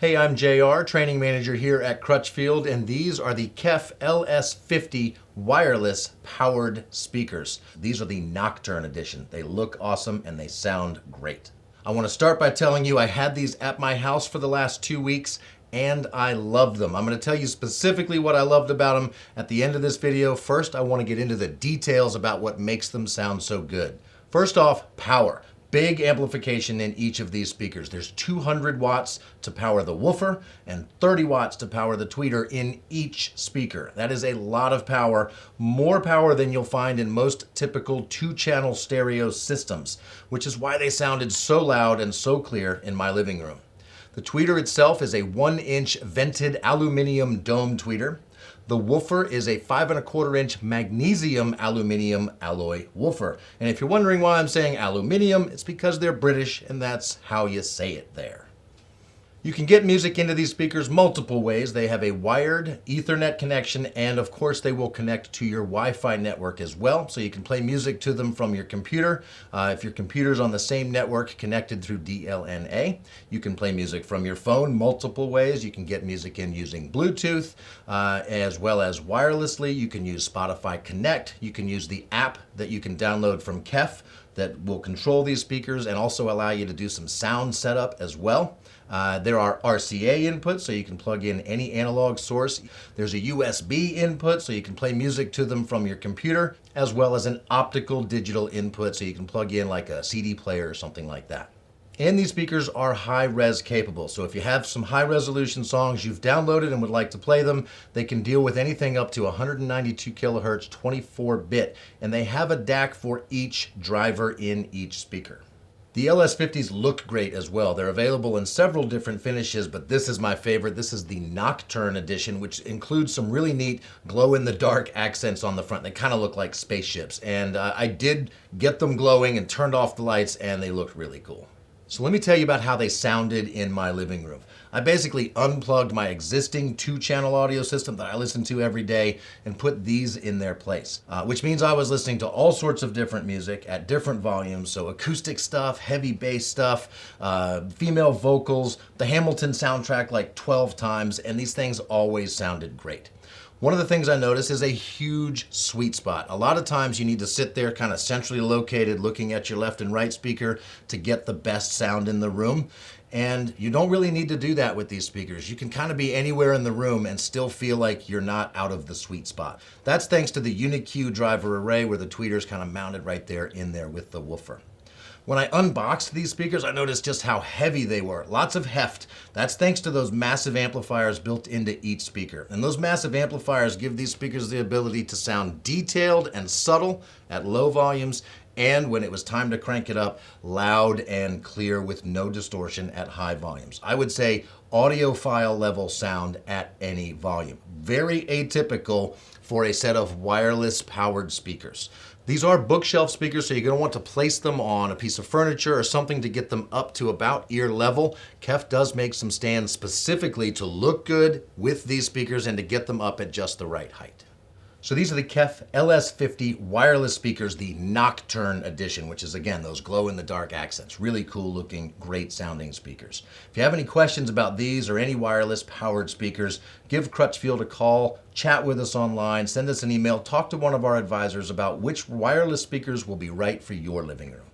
Hey, I'm JR, training manager here at Crutchfield, and these are the KEF LS50 Wireless powered speakers. These are the Nocturne edition. They look awesome and they sound great. I want to start by telling you I had these at my house for the last 2 weeks and I loved them. I'm going to tell you specifically what I loved about them at the end of this video. First, I want to get into the details about what makes them sound so good. First off, power. Big amplification in each of these speakers. There's 200 watts to power the woofer and 30 watts to power the tweeter in each speaker. That is a lot of power, more power than you'll find in most typical 2-channel stereo systems, which is why they sounded so loud and so clear in my living room. The tweeter itself is a 1-inch vented aluminum dome tweeter. The woofer is a 5¼ inch magnesium aluminum alloy woofer. And if you're wondering why I'm saying aluminum, it's because they're British and that's how you say it there. You can get music into these speakers multiple ways. They have a wired Ethernet connection, and of course they will connect to your Wi-Fi network as well, so you can play music to them from your computer. If your computer's on the same network connected through DLNA, you can play music from your phone multiple ways. You can get music in using Bluetooth, as well as wirelessly. You can use Spotify Connect. You can use the app that you can download from KEF that will control these speakers and also allow you to do some sound setup as well. There are RCA inputs, so you can plug in any analog source. There's a USB input, so you can play music to them from your computer, as well as an optical digital input, so you can plug in like a CD player or something like that. And these speakers are high-res capable, so if you have some high-resolution songs you've downloaded and would like to play them, they can deal with anything up to 192 kilohertz 24-bit, and they have a DAC for each driver in each speaker. The LS50s look great as well. They're available in several different finishes, but this is my favorite. This is the Nocturne edition, which includes some really neat glow-in-the-dark accents on the front. They kind of look like spaceships, and I did get them glowing and turned off the lights, and they looked really cool. So let me tell you about how they sounded in my living room. I basically unplugged my existing 2-channel audio system that I listen to every day and put these in their place, which means I was listening to all sorts of different music at different volumes. So acoustic stuff, heavy bass stuff, female vocals, the Hamilton soundtrack like 12 times, and these things always sounded great. One of the things I noticed is a huge sweet spot. A lot of times you need to sit there kind of centrally located looking at your left and right speaker to get the best sound in the room. And you don't really need to do that with these speakers. You can kind of be anywhere in the room and still feel like you're not out of the sweet spot. That's thanks to the uni-q driver array where the tweeter's kind of mounted right there in there with the woofer. When I unboxed these speakers, I noticed just how heavy they were. Lots of heft. That's thanks to those massive amplifiers built into each speaker. And those massive amplifiers give these speakers the ability to sound detailed and subtle at low volumes, and when it was time to crank it up, loud and clear with no distortion at high volumes. I would say audiophile level sound at any volume. Very atypical for a set of wireless powered speakers. These are bookshelf speakers, so you're going to want to place them on a piece of furniture or something to get them up to about ear level. KEF does make some stands specifically to look good with these speakers and to get them up at just the right height. So these are the KEF LS50 wireless speakers, the Nocturne edition, which is, again, those glow-in-the-dark accents. Really cool looking, great sounding speakers. If you have any questions about these or any wireless powered speakers, give Crutchfield a call, chat with us online, send us an email, talk to one of our advisors about which wireless speakers will be right for your living room.